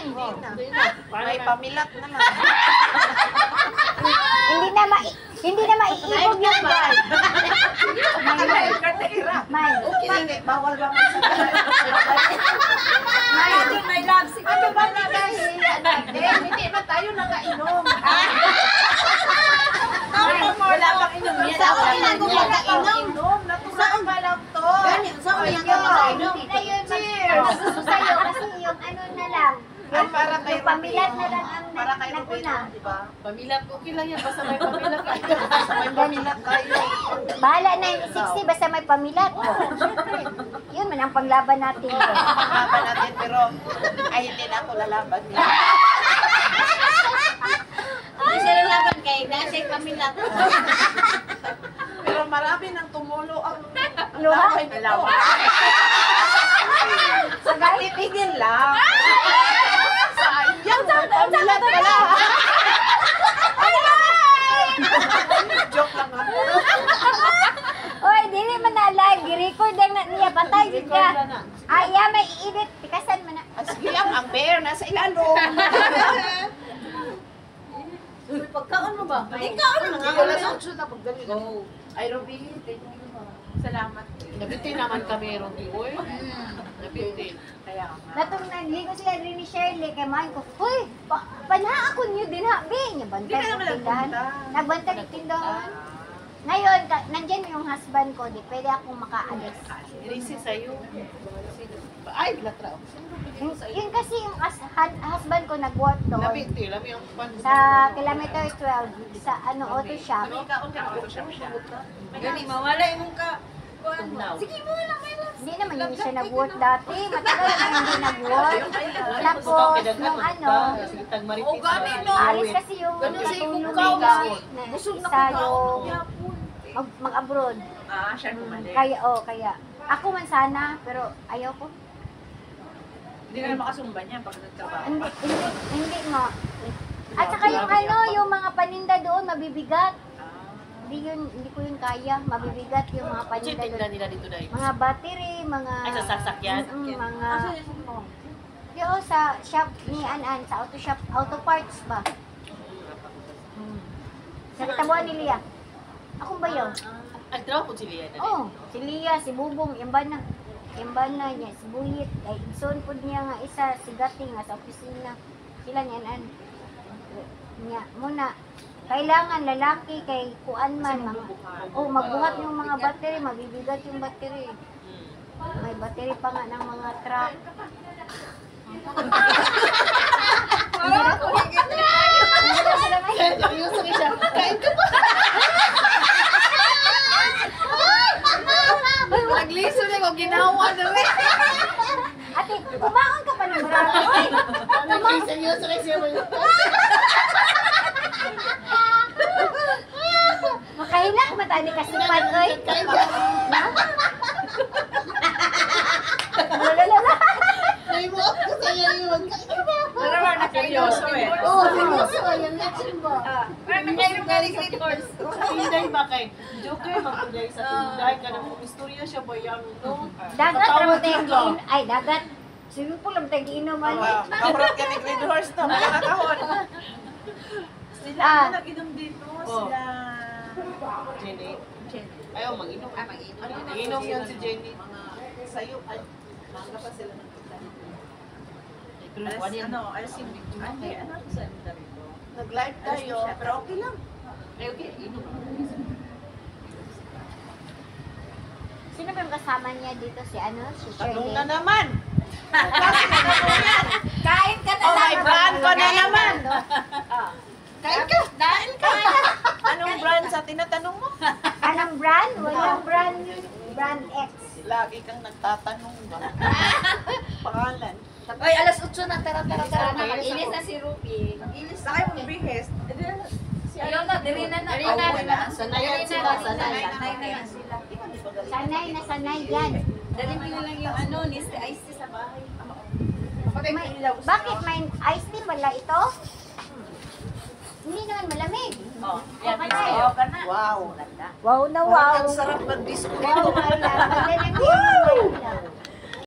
yan. May pamilat na lang. Hindi na maiibog yung guy. May. Okay, bawal ba mo sa May love sick. ano ba na dahil? Hindi ba tayo nakainom? Wala pang inom yan. Saan ako makainom? Natural pa lang to. Saan Ayun, ka makainom? hindi na yun Cheers! magsuso sa'yo kasi yung ano na lang. Ay, para kay Yung pamilat na lang ang Para kay naguna. Rubino, di ba? Pamilat, okay lang yan. Basta may pamilat ka. May pamilat tayo. Bahala na yung 60 basta may pamilat. Yun man ang panglaban natin. Paglaban natin, pero ay hindi na ako lalaban niya. Hindi siya lalaban kay nasa pamilat. Pero marami nang tumulo ang Luha? laway nito. Sagay? Titigil lang. Sayang, may pamilat pala. Joke lang ako. Oy, dili man na live. I-record lang na niya. Patay din ka. Ay, iya, may i-edit. Tikasan mo na. Sige lang, ang bear nasa ilalong. Pagkaon mo ba? Ikaw na nga. Wala sa utso na pagdali. Go. Ay, Robby, thank you. Salamat. Nabitin naman kami, Rocky. Uy. Nabitin. Kaya nga. Natong nagligo sila rin ni Shirley kay Mahin ko. Uy, panha ako niyo din ha. Be, niya bantay Di ka ng naman tindahan. nagpunta. Nagbantay ng tindahan. Ngayon, nandyan yung husband ko. Di pwede akong makaalis. Risi sa'yo. Ay, latra. Yun kasi yung husband ko nag-work doon. Nabitin. Lami ang pan. Sa kilometer 12 sa auto shop. Ikaon ka ako siya siya. Gani, mawala yung ka. Sige mo lang, may lang. Hindi naman yun siya nag-work dati. Matagal na hindi nag-work. Tapos, nung ano, Oh, gani no. alis kasi yung Ganun sa katulong ikaw, nila kasi na busog na isa kukaon. yung mag-abroad. Ah, siya kumali. Kaya. Ako man sana, pero ayaw ko. Hindi ka na makasumba niya pag nagtrabaho. Hindi nga. At saka yung ano, yung mga paninda doon, mabibigat. Hindi ko yun kaya. Mabibigat yung mga paninda Chitin na doon. nila dito dahil. Mga battery, mga... Ay, sa sasakyan? Mga... Yo, sa shop ni Anan, sa auto shop, auto parts ba? Sa kitabuan ni Lia. Ako ba yun? Ay, draw po si Lia na. Oh, si Lia, si Bubong, Imbana niya, si Buyit, ay igsoon po niya nga isa, si Gating nga sa opisina. Sila niyan an. Niya, muna, kailangan lalaki kay kuan man magbuhat yung mga battery, mabibigat yung battery. May battery pa nga ng mga truck. Seryoso ka siya. Kain ka pa. Nagliso na ko, ginawa na rin. Ate, kumaon ka pa ng marami. Oy, Seryoso ka siya. makahilak matani kasipan, oy. Kain ka. Lalala. Naimot ko sa'yo yun. Kain ka ba? Pero naman na seryoso eh. Oo, seryoso ka. Yung leche ba? Ngayon ka rin sa course. Tinday ba kay? Joker, magpunday sa tinday ka na kung istorya siya ba yan, no? Dagat ramon tayong giinom. Ay, dagat. Swimming pool ramon tayong giinuman. Kabrot ka ni Green Horse na. Mga nakahon. Sila Ah. na nag-inom dito. Oh. Sila... Jenny. Ayaw, mag-inom. Mag-inom yan si Jenny. Sa'yo, ay, manga pa sila ng alas yung video. Ano sa ito rito? Nag-live tayo, pero okay lang. Ay, okay. Inom. Sino ba yung kasama niya dito? Si ano? Si Tanong Shirley? na naman. Kain ka na Oh, may brand ko na naman. Kain ka. Dahil ka. Anong brand sa tinatanong mo? Anong brand? Walang brand. Brand X. Lagi kang nagtatanong ba? Pangalan. Ay, alas 8 na. Tara. Inis na si Ruby. Inis na kayo magbihis. Ayaw na, diri na. Sanay yan sila. Sanay na yan sila. Sanay yan. Dali mo na lang yung ano, niste ice tea sa bahay. Bakit may ice tea wala ito? Hindi naman malamig. Oh, yan. Patay. Wow. Wow na wow. Ang sarap mag-disco. Wow, my love. Maganda yung